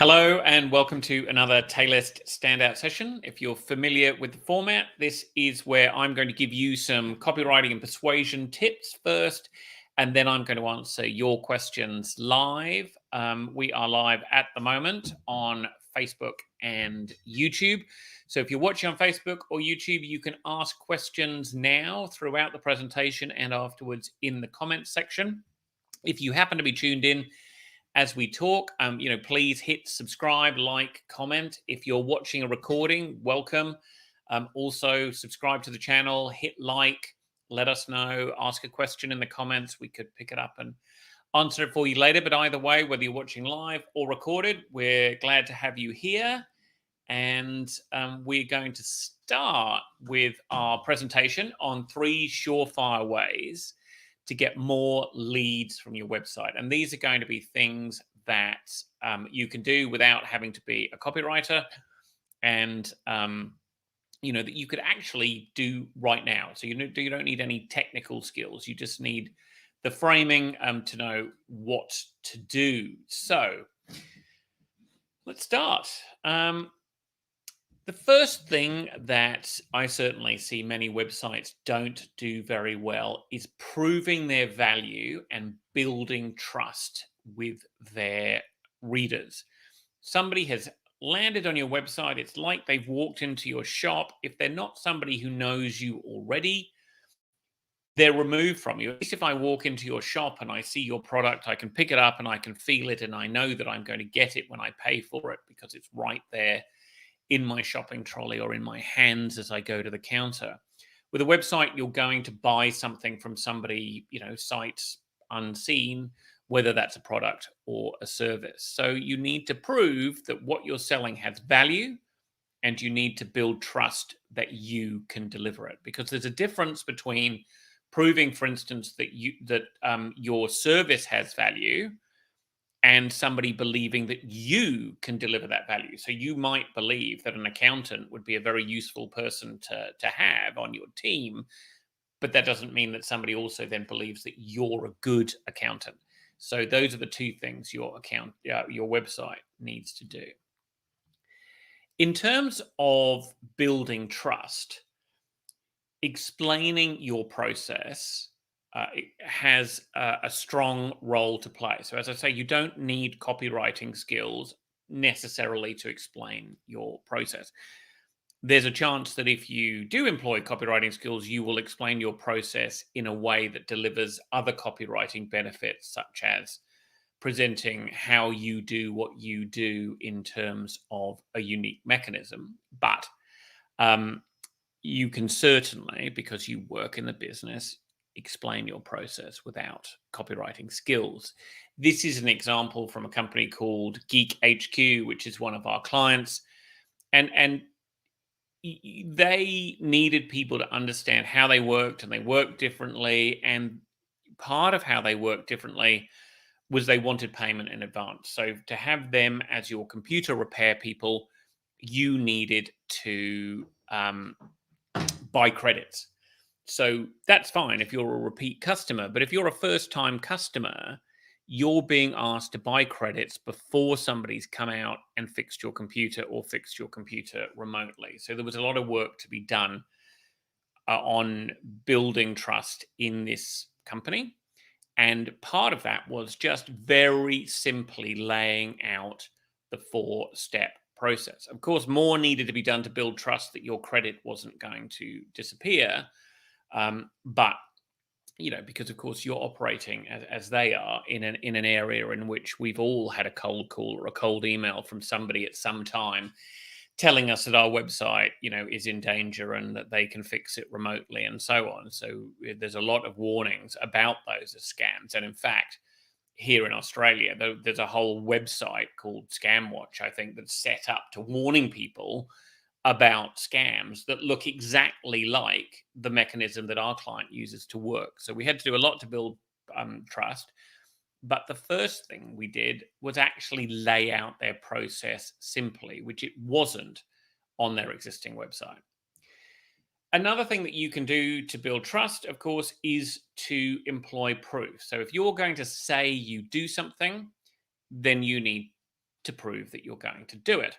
Hello and welcome to another Taylist Standout session. If you're familiar with the format, this is where I'm going to give you some copywriting and persuasion tips first, and then I'm going to answer your questions live. We are live at the moment on Facebook and YouTube. So if you're watching on Facebook or YouTube, you can ask questions now throughout the presentation and afterwards in the comments section. If you happen to be tuned in as we talk, please hit subscribe, like, comment. If you're watching a recording, welcome. Also, subscribe to the channel, hit like, let us know, ask a question in the comments. We could pick it up and answer it for you later. But either way, whether you're watching live or recorded, we're glad to have you here. And we're going to start with our presentation on 3 surefire ways to get more leads from your website. And these are going to be things that you can do without having to be a copywriter and, that you could actually do right now. So you don't need any technical skills. You just need the framing to know what to do. So let's start. The first thing that I certainly see many websites don't do very well is proving their value and building trust with their readers. Somebody has landed on your website. It's like they've walked into your shop. If they're not somebody who knows you already, they're removed from you. At least if I walk into your shop and I see your product, I can pick it up and I can feel it, and I know that I'm going to get it when I pay for it because it's right there in my shopping trolley or in my hands as I go to the counter. With a website, you're going to buy something from somebody, sight unseen, whether that's a product or a service. So you need to prove that what you're selling has value, and you need to build trust that you can deliver it. Because there's a difference between proving, for instance, that your service has value and somebody believing that you can deliver that value. So you might believe that an accountant would be a very useful person to have on your team, but that doesn't mean that somebody also then believes that you're a good accountant. So those are the two things your website needs to do. In terms of building trust, explaining your process it has a strong role to play. So as I say, you don't need copywriting skills necessarily to explain your process. There's a chance that if you do employ copywriting skills, you will explain your process in a way that delivers other copywriting benefits, such as presenting how you do what you do in terms of a unique mechanism. But you can certainly, because you work in the business, explain your process without copywriting skills. This is an example from a company called Geek HQ, which is one of our clients. And they needed people to understand how they worked, and they worked differently. And part of how they worked differently was they wanted payment in advance. So to have them as your computer repair people, you needed to buy credits. So that's fine if you're a repeat customer. But if you're a first-time customer, you're being asked to buy credits before somebody's come out and fixed your computer or fixed your computer remotely. So there was a lot of work to be done on building trust in this company. And part of that was just very simply laying out the 4-step process. Of course, more needed to be done to build trust that your credit wasn't going to disappear. But because of course you're operating as they are in an area in which we've all had a cold call or a cold email from somebody at some time telling us that our website, is in danger and that they can fix it remotely and so on. So there's a lot of warnings about those as scams. And in fact, here in Australia, there's a whole website called Scamwatch, I think, that's set up to warning people about scams that look exactly like the mechanism that our client uses to work. So we had to do a lot to build trust. But the first thing we did was actually lay out their process simply, which it wasn't on their existing website. Another thing that you can do to build trust, of course, is to employ proof. So if you're going to say you do something, then you need to prove that you're going to do it.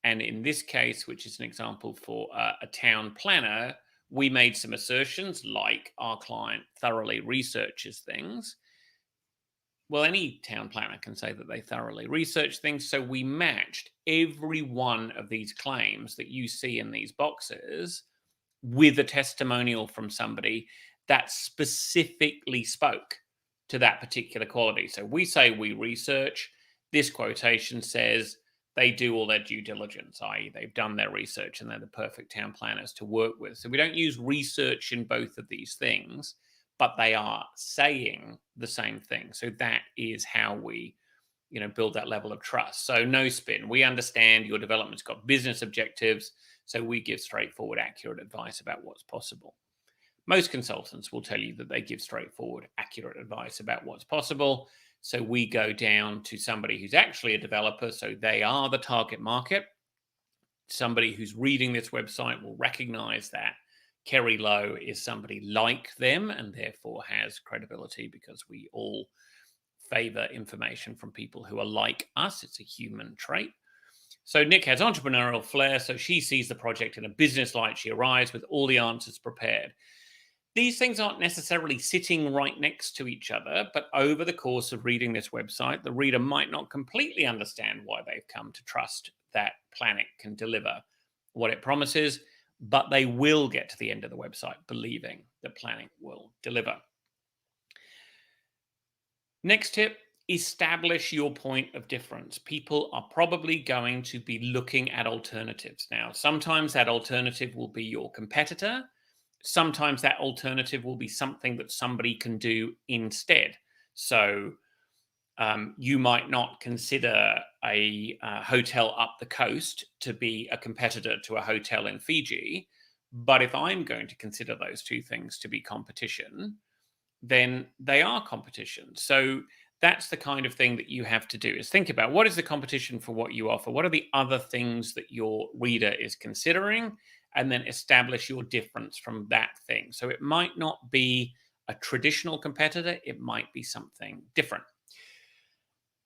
And in this case, which is an example for a town planner, we made some assertions like our client thoroughly researches things. Well, any town planner can say that they thoroughly research things. So we matched every one of these claims that you see in these boxes with a testimonial from somebody that specifically spoke to that particular quality. So we say we research. This quotation says they do all their due diligence, i.e., they've done their research and they're the perfect town planners to work with. So we don't use research in both of these things, but they are saying the same thing. So that is how we, build that level of trust. So no spin. We understand your development's got business objectives, so we give straightforward, accurate advice about what's possible. Most consultants will tell you that they give straightforward, accurate advice about what's possible. So we go down to somebody who's actually a developer, so they are the target market. Somebody who's reading this website will recognize that Kerry Lowe is somebody like them and therefore has credibility because we all favor information from people who are like us. It's a human trait. So Nick has entrepreneurial flair, so she sees the project in a business light. She arrives with all the answers prepared. These things aren't necessarily sitting right next to each other, but over the course of reading this website, the reader might not completely understand why they've come to trust that Planet can deliver what it promises, but they will get to the end of the website believing that Planet will deliver. Next tip, establish your point of difference. People are probably going to be looking at alternatives. Now, sometimes that alternative will be your competitor. Sometimes that alternative will be something that somebody can do instead. So you might not consider a hotel up the coast to be a competitor to a hotel in Fiji. But if I'm going to consider those two things to be competition, then they are competition. So that's the kind of thing that you have to do, is think about what is the competition for what you offer? What are the other things that your reader is considering? And then establish your difference from that thing. So it might not be a traditional competitor. It might be something different.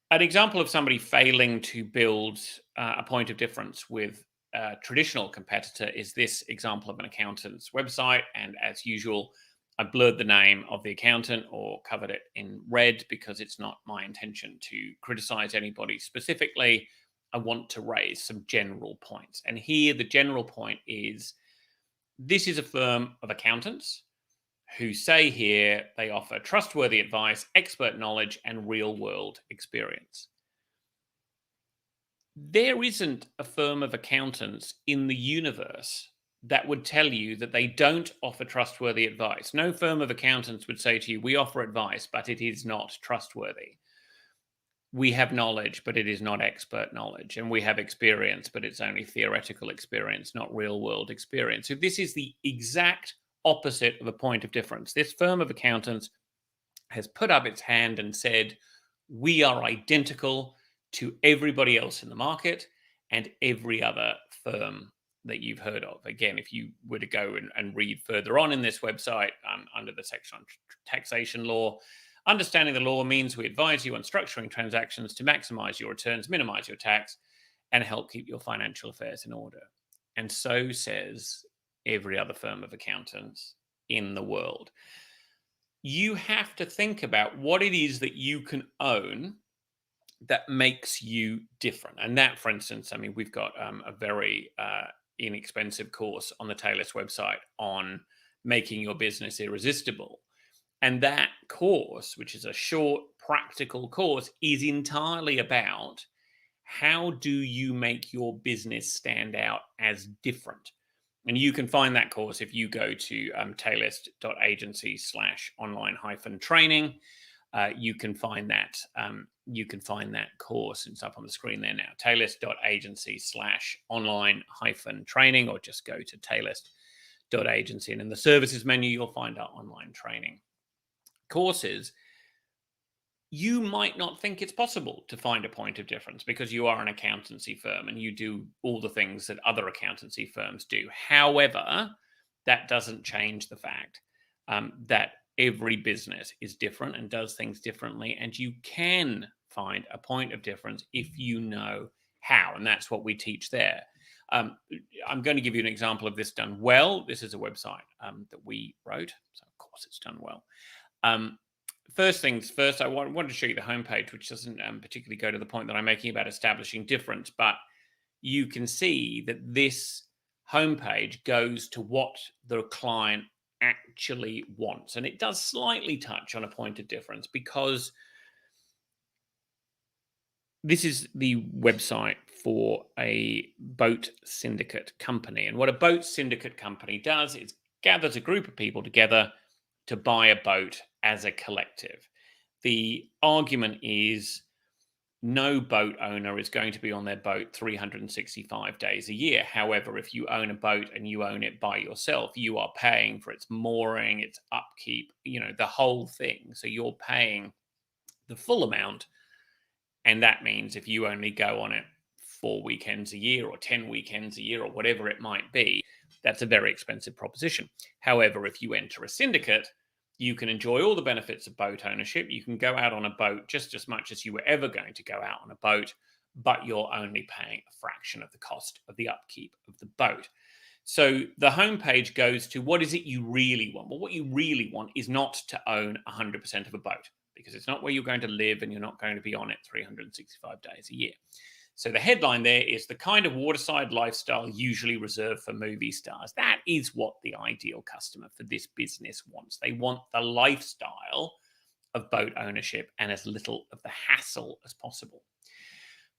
An example of somebody failing to build a point of difference with a traditional competitor is this example of an accountant's website. And as usual, I blurred the name of the accountant or covered it in red because it's not my intention to criticize anybody specifically. I want to raise some general points. And here the general point is this is a firm of accountants who say here they offer trustworthy advice, expert knowledge, and real-world experience. There isn't a firm of accountants in the universe that would tell you that they don't offer trustworthy advice. No firm of accountants would say to you, we offer advice, but it is not trustworthy. We have knowledge, but it is not expert knowledge. And we have experience, but it's only theoretical experience, not real-world experience. So this is the exact opposite of a point of difference. This firm of accountants has put up its hand and said, we are identical to everybody else in the market and every other firm that you've heard of. Again, if you were to go and read further on in this website under the section on taxation law, understanding the law means we advise you on structuring transactions to maximize your returns, minimize your tax, and help keep your financial affairs in order. And so says every other firm of accountants in the world. You have to think about what it is that you can own that makes you different. And that, for instance, I mean, we've got a very inexpensive course on the Taylor's website on making your business irresistible. And that course, which is a short, practical course, is entirely about how do you make your business stand out as different. And you can find that course if you go to taylist.agency/online-training. You can find that. You can find that course. It's up on the screen there now. taylist.agency/online-training, or just go to taylist.agency, and in the services menu you'll find our online training courses. You might not think it's possible to find a point of difference because you are an accountancy firm and you do all the things that other accountancy firms do. However, that doesn't change the fact that every business is different and does things differently, and you can find a point of difference if you know how. And that's what we teach there. I'm going to give you an example of this done well. This is a website that we wrote. So, of course, it's done well. First things first, I wanted to show you the homepage, which doesn't particularly go to the point that I'm making about establishing difference, but you can see that this homepage goes to what the client actually wants. And it does slightly touch on a point of difference because this is the website for a boat syndicate company. And what a boat syndicate company does is gathers a group of people together to buy a boat as a collective. The argument is no boat owner is going to be on their boat 365 days a year. However, if you own a boat and you own it by yourself, you are paying for its mooring, its upkeep, the whole thing. So you're paying the full amount. And that means if you only go on it 4 weekends a year or 10 weekends a year or whatever it might be, that's a very expensive proposition. However, if you enter a syndicate, you can enjoy all the benefits of boat ownership. You can go out on a boat just as much as you were ever going to go out on a boat, but you're only paying a fraction of the cost of the upkeep of the boat. So the homepage goes to what is it you really want? Well, what you really want is not to own 100% of a boat because it's not where you're going to live and you're not going to be on it 365 days a year. So the headline there is the kind of waterside lifestyle usually reserved for movie stars. That is what the ideal customer for this business wants. They want the lifestyle of boat ownership and as little of the hassle as possible.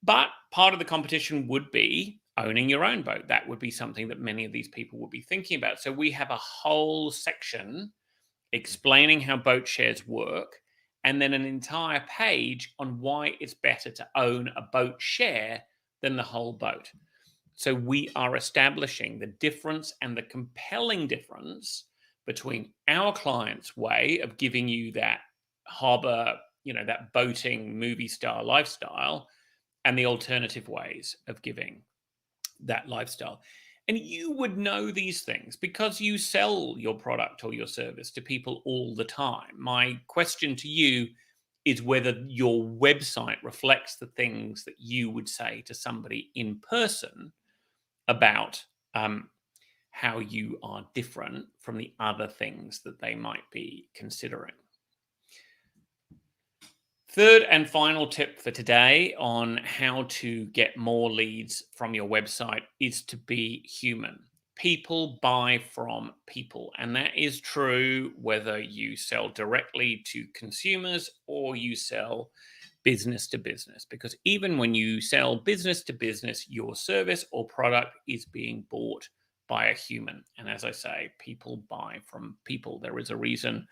But part of the competition would be owning your own boat. That would be something that many of these people would be thinking about. So we have a whole section explaining how boat shares work, and then an entire page on why it's better to own a boat share than the whole boat. So we are establishing the difference and the compelling difference between our client's way of giving you that harbor, that boating movie star lifestyle, and the alternative ways of giving that lifestyle. And you would know these things because you sell your product or your service to people all the time. My question to you is whether your website reflects the things that you would say to somebody in person about how you are different from the other things that they might be considering. Third and final tip for today on how to get more leads from your website is to be human. People buy from people, and that is true whether you sell directly to consumers or you sell business to business, because even when you sell business to business, your service or product is being bought by a human. And as I say, people buy from people. There is a reason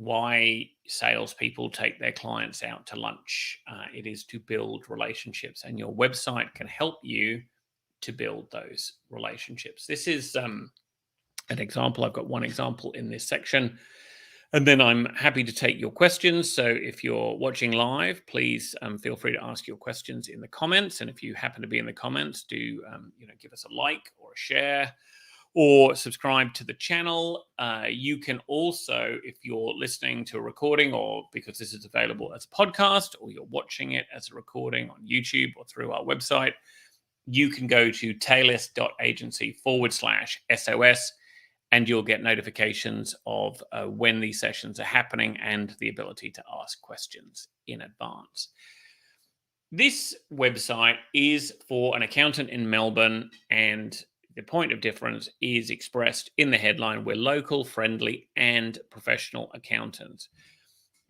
why salespeople take their clients out to lunch. It is to build relationships, and your website can help you to build those relationships. This is an example. I've got one example in this section, and then I'm happy to take your questions. So if you're watching live, please feel free to ask your questions in the comments. And if you happen to be in the comments, do give us a like or a share, or subscribe to the channel. You can also, if you're listening to a recording, or because this is available as a podcast, or you're watching it as a recording on YouTube or through our website, you can go to taylist.agency/SOS, and you'll get notifications of when these sessions are happening and the ability to ask questions in advance. This website is for an accountant in Melbourne, and the point of difference is expressed in the headline. We're local, friendly, and professional accountants.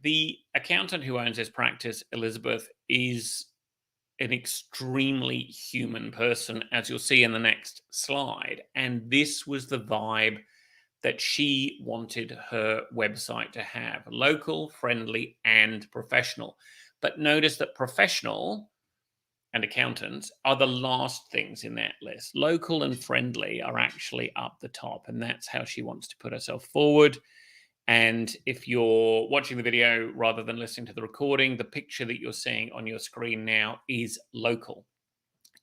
The accountant who owns this practice, Elizabeth, is an extremely human person, as you'll see in the next slide. And this was the vibe that she wanted her website to have: local, friendly, and professional. But notice that professional and accountants are the last things in that list. Local and friendly are actually up the top, and that's how she wants to put herself forward. And if you're watching the video rather than listening to the recording, the picture that you're seeing on your screen now is local.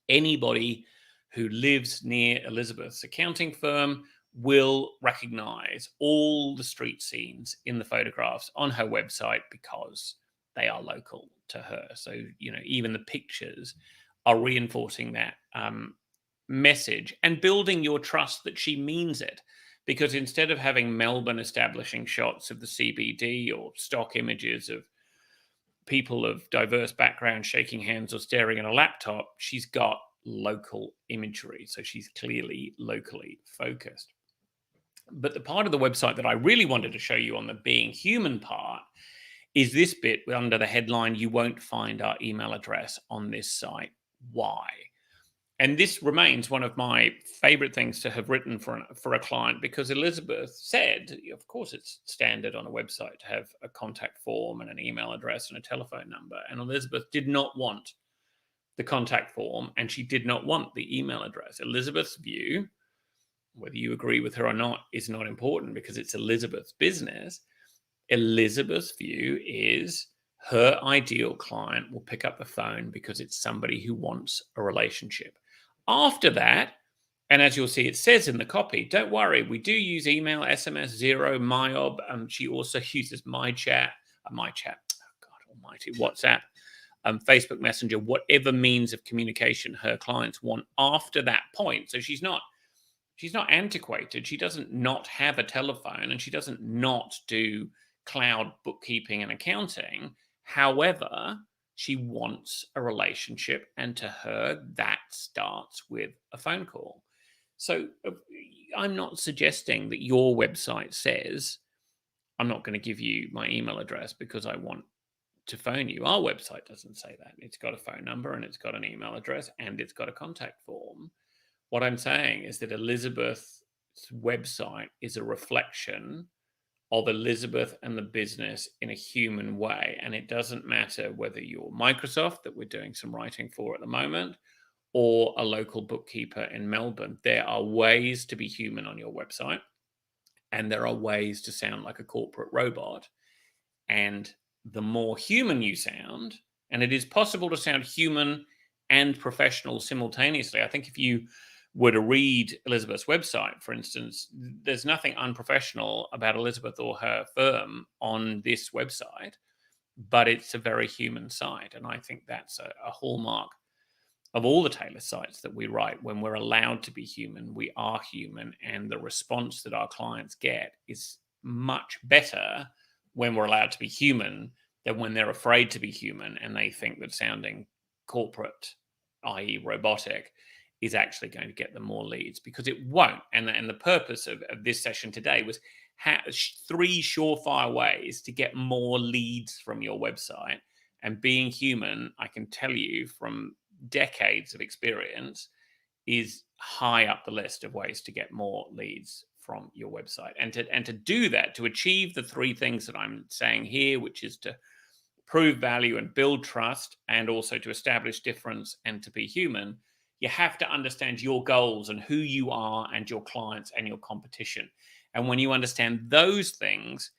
Anybody who lives near Elizabeth's accounting firm will recognize all the street scenes in the photographs on her website because they are local to her. So, even the pictures are reinforcing that message and building your trust that she means it. Because instead of having Melbourne establishing shots of the CBD or stock images of people of diverse backgrounds shaking hands or staring at a laptop, she's got local imagery. So she's clearly locally focused. But the part of the website that I really wanted to show you on the being human part is this bit under the headline, "You won't find our email address on this site. Why?" And this remains one of my favorite things to have written for a client, because Elizabeth said, of course, it's standard on a website to have a contact form and an email address and a telephone number. And Elizabeth did not want the contact form and she did not want the email address. Elizabeth's view, whether you agree with her or not, is not important because it's Elizabeth's business. Elizabeth's view is her ideal client will pick up the phone because it's somebody who wants a relationship. After that, and as you'll see, it says in the copy, don't worry, we do use email, SMS, Zero, MyOb. She also uses MyChat, oh God almighty, WhatsApp, Facebook Messenger, whatever means of communication her clients want after that point. So she's not antiquated. She doesn't not have a telephone and she doesn't not do cloud bookkeeping and accounting. However, she wants a relationship, and to her, that starts with a phone call. So I'm not suggesting that your website says, I'm not going to give you my email address because I want to phone you. Our website doesn't say that. It's got a phone number and it's got an email address and it's got a contact form. What I'm saying is that Elizabeth's website is a reflection of Elizabeth and the business in a human way. And it doesn't matter whether you're Microsoft, that we're doing some writing for at the moment, or a local bookkeeper in Melbourne. There are ways to be human on your website, and there are ways to sound like a corporate robot. And the more human you sound, and it is possible to sound human and professional simultaneously. I think if you were to read Elizabeth's website, for instance, there's nothing unprofessional about Elizabeth or her firm on this website, but it's a very human site. And I think that's a hallmark of all the Taylor sites that we write. When we're allowed to be human, we are human, and the response that our clients get is much better when we're allowed to be human than when they're afraid to be human and they think that sounding corporate, i.e. robotic, is actually going to get them more leads, because it won't. And the purpose of this session today was 3 surefire ways to get more leads from your website. And being human, I can tell you from decades of experience, is high up the list of ways to get more leads from your website. And to do that, to achieve the 3 things that I'm saying here, which is to prove value and build trust, and also to establish difference and to be human, you have to understand your goals and who you are and your clients and your competition. And when you understand those things,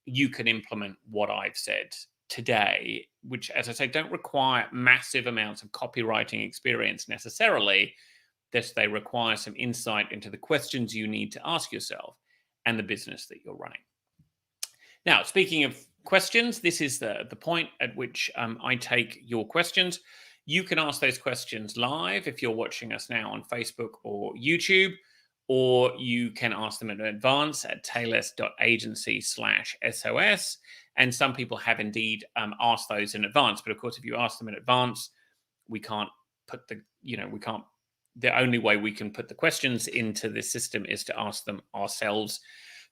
you can implement what I've said today, which, as I say, don't require massive amounts of copywriting experience necessarily. They require some insight into the questions you need to ask yourself and the business that you're running. Now, speaking of questions, this is the point at which I take your questions. You can ask those questions live if you're watching us now on Facebook or YouTube, or you can ask them in advance at tayless.agency/SOS. And some people have indeed asked those in advance. But of course, if you ask them in advance, we can't put the only way we can put the questions into this system is to ask them ourselves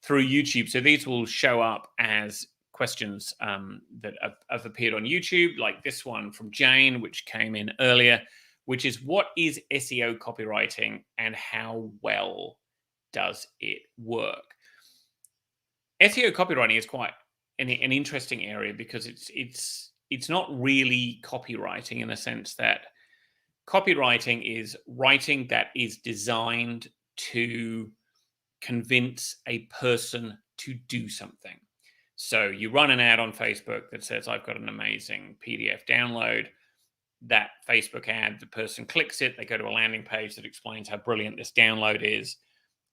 through YouTube. So these will show up as questions that have appeared on YouTube, like this one from Jane, which came in earlier, which is, what is SEO copywriting and how well does it work? SEO copywriting is quite an interesting area, because it's not really copywriting in the sense that copywriting is writing that is designed to convince a person to do something. So you run an ad on Facebook that says, I've got an amazing PDF download. That Facebook ad, the person clicks it, they go to a landing page that explains how brilliant this download is.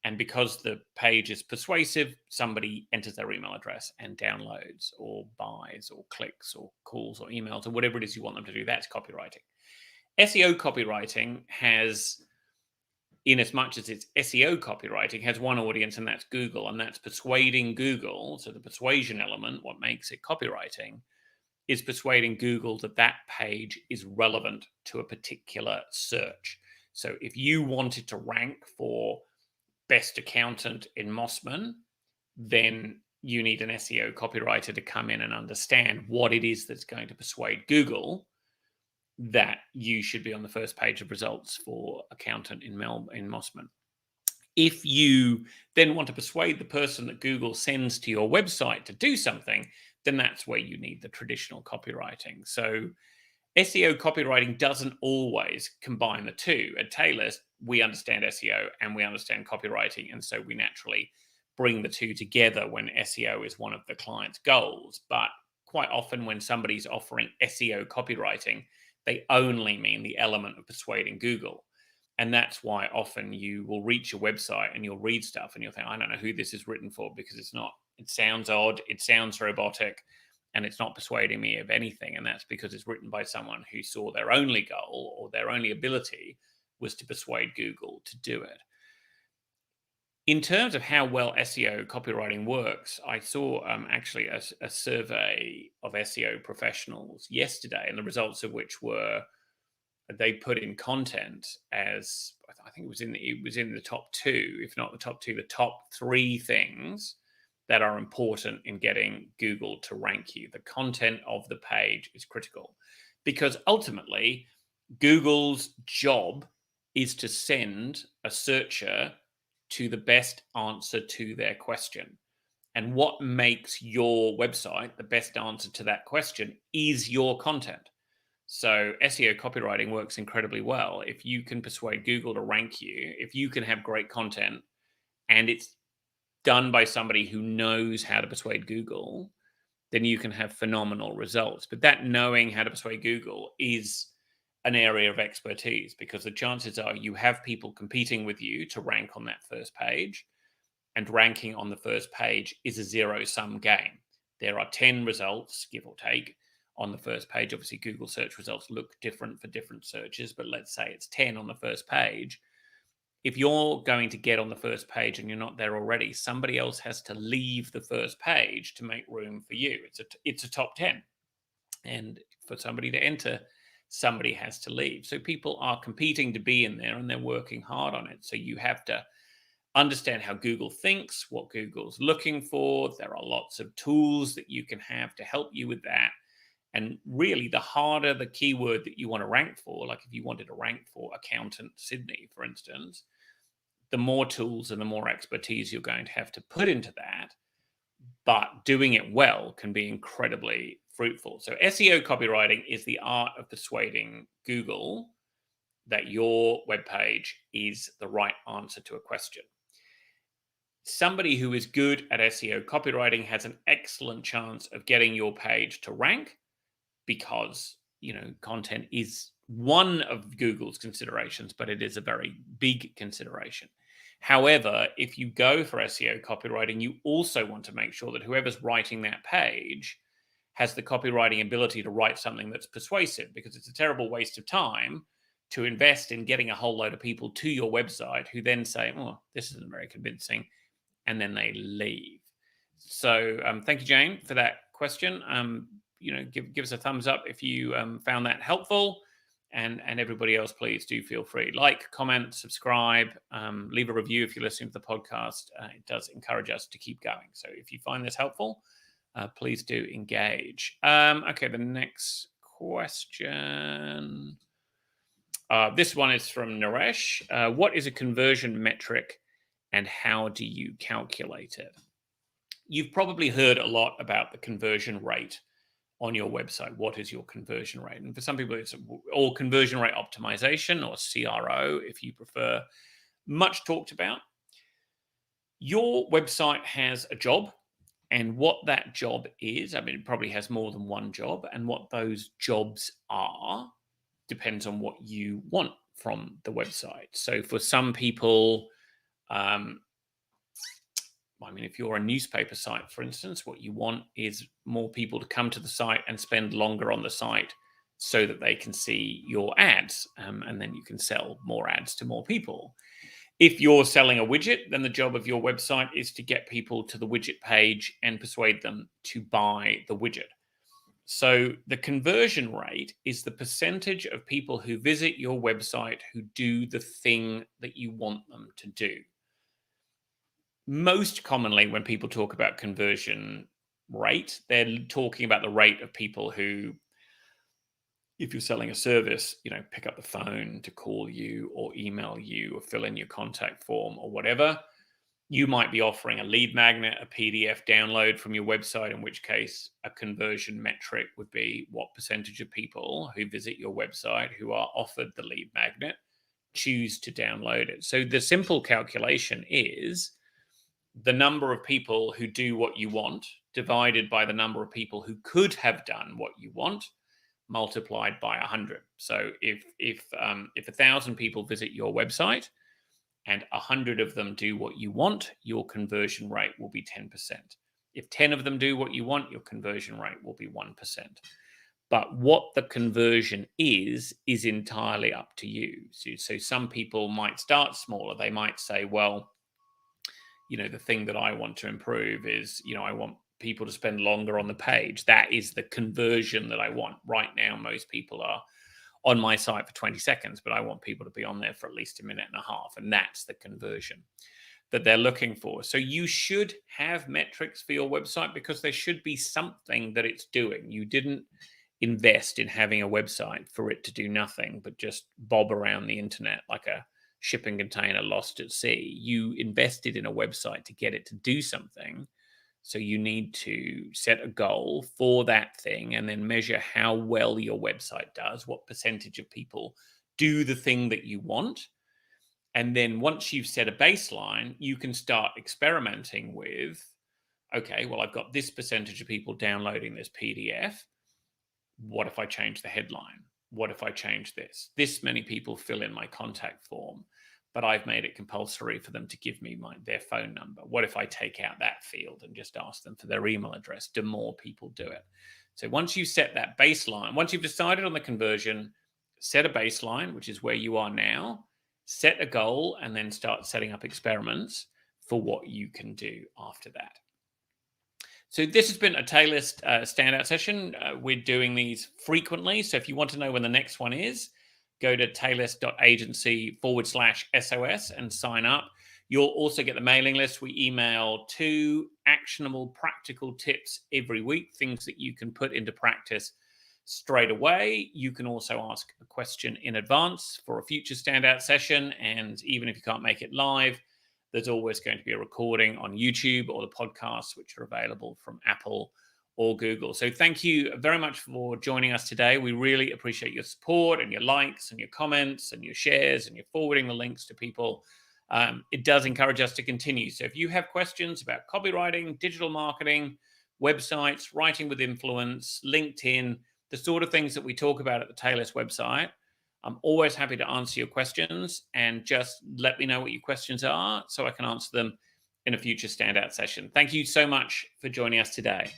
And because the page is persuasive, somebody enters their email address and downloads or buys or clicks or calls or emails or whatever it is you want them to do. That's copywriting. SEO copywriting has, in as much as it's SEO copywriting, has one audience, and that's Google, and that's persuading Google. So the persuasion element, what makes it copywriting, is persuading Google that that page is relevant to a particular search. So if you wanted to rank for best accountant in Mossman, then you need an SEO copywriter to come in and understand what it is that's going to persuade Google that you should be on the first page of results for accountant in Mossman. If you then want to persuade the person that Google sends to your website to do something, then that's where you need the traditional copywriting. So SEO copywriting doesn't always combine the two. At Taylor, we understand SEO and we understand copywriting, and so we naturally bring the two together when SEO is one of the client's goals. But quite often when somebody's offering SEO copywriting, they only mean the element of persuading Google. And that's why often you will reach a website and you'll read stuff and you'll think, I don't know who this is written for, because it sounds odd, it sounds robotic, and it's not persuading me of anything. And that's because it's written by someone who saw their only goal or their only ability was to persuade Google to do it. In terms of how well SEO copywriting works, I saw actually a survey of SEO professionals yesterday, and the results of which were they put in content as, I think it was in the top two, if not the top two, the top three things that are important in getting Google to rank you. The content of the page is critical, because ultimately Google's job is to send a searcher to the best answer to their question. And what makes your website the best answer to that question is your content. So SEO copywriting works incredibly well. If you can persuade Google to rank you, if you can have great content and it's done by somebody who knows how to persuade Google, then you can have phenomenal results. But that knowing how to persuade Google is an area of expertise, because the chances are you have people competing with you to rank on that first page, and ranking on the first page is a zero-sum game. There are 10 results, give or take, on the first page. Obviously, Google search results look different for different searches, but let's say it's 10 on the first page. If you're going to get on the first page and you're not there already, somebody else has to leave the first page to make room for you. It's a top 10. And for somebody to enter, somebody has to leave. So people are competing to be in there and they're working hard on it. So you have to understand how Google thinks, what Google's looking for. There are lots of tools that you can have to help you with that. And really, the harder the keyword that you want to rank for, like if you wanted to rank for accountant Sydney, for instance, the more tools and the more expertise you're going to have to put into that. But doing it well can be incredibly fruitful. So SEO copywriting is the art of persuading Google that your webpage is the right answer to a question. Somebody who is good at SEO copywriting has an excellent chance of getting your page to rank, because, content is one of Google's considerations, but it is a very big consideration. However, if you go for SEO copywriting, you also want to make sure that whoever's writing that page has the copywriting ability to write something that's persuasive, because it's a terrible waste of time to invest in getting a whole load of people to your website who then say, oh, this isn't very convincing, and then they leave. So thank you, Jane, for that question. Give us a thumbs up if you found that helpful, and everybody else, please do feel free. Like, comment, subscribe, leave a review if you're listening to the podcast. It does encourage us to keep going. So if you find this helpful, please do engage. Okay, the next question. This one is from Naresh. What is a conversion metric and how do you calculate it? You've probably heard a lot about the conversion rate on your website. What is your conversion rate? And for some people, it's all conversion rate optimization, or CRO, if you prefer. Much talked about. Your website has a job, and what that job is, it probably has more than one job, and what those jobs are depends on what you want from the website. So for some people, I mean, if you're a newspaper site, for instance, what you want is more people to come to the site and spend longer on the site so that they can see your ads, and then you can sell more ads to more people. If you're selling a widget, then the job of your website is to get people to the widget page and persuade them to buy the widget. So the conversion rate is the percentage of people who visit your website who do the thing that you want them to do. Most commonly, when people talk about conversion rate, they're talking about the rate of people who, if you're selling a service, pick up the phone to call you or email you or fill in your contact form or whatever. You might be offering a lead magnet, a PDF download from your website, in which case a conversion metric would be what percentage of people who visit your website who are offered the lead magnet choose to download it. So the simple calculation is the number of people who do what you want divided by the number of people who could have done what you want multiplied by 100. So if 1,000 people visit your website and 100 of them do what you want, your conversion rate will be 10%. If 10 of them do what you want, your conversion rate will be 1%. But what the conversion is entirely up to you. So some people might start smaller. They might say, well, the thing that I want to improve is, I want people to spend longer on the page. That is the conversion that I want. Right now, most people are on my site for 20 seconds, but I want people to be on there for at least a minute and a half. And that's the conversion that they're looking for. So you should have metrics for your website because there should be something that it's doing. You didn't invest in having a website for it to do nothing, but just bob around the internet like a shipping container lost at sea. You invested in a website to get it to do something. So you need to set a goal for that thing and then measure how well your website does, what percentage of people do the thing that you want. And then once you've set a baseline, you can start experimenting with, okay, well, I've got this percentage of people downloading this PDF. What if I change the headline? What if I change this? This many people fill in my contact form, but I've made it compulsory for them to give me their phone number. What if I take out that field and just ask them for their email address? Do more people do it? So once you set that baseline, once you've decided on the conversion, set a baseline, which is where you are now, set a goal, and then start setting up experiments for what you can do after that. So this has been a Taylist standout session. We're doing these frequently. So if you want to know when the next one is, go to taylist.agency/SOS and sign up. You'll also get the mailing list. We email 2 actionable, practical tips every week, things that you can put into practice straight away. You can also ask a question in advance for a future standout session. And even if you can't make it live, there's always going to be a recording on YouTube or the podcasts, which are available from Apple or Google. So thank you very much for joining us today. We really appreciate your support and your likes and your comments and your shares and your forwarding the links to people. It does encourage us to continue. So if you have questions about copywriting, digital marketing, websites, writing with influence, LinkedIn, the sort of things that we talk about at the Taylist website, I'm always happy to answer your questions, and just let me know what your questions are so I can answer them in a future standout session. Thank you so much for joining us today.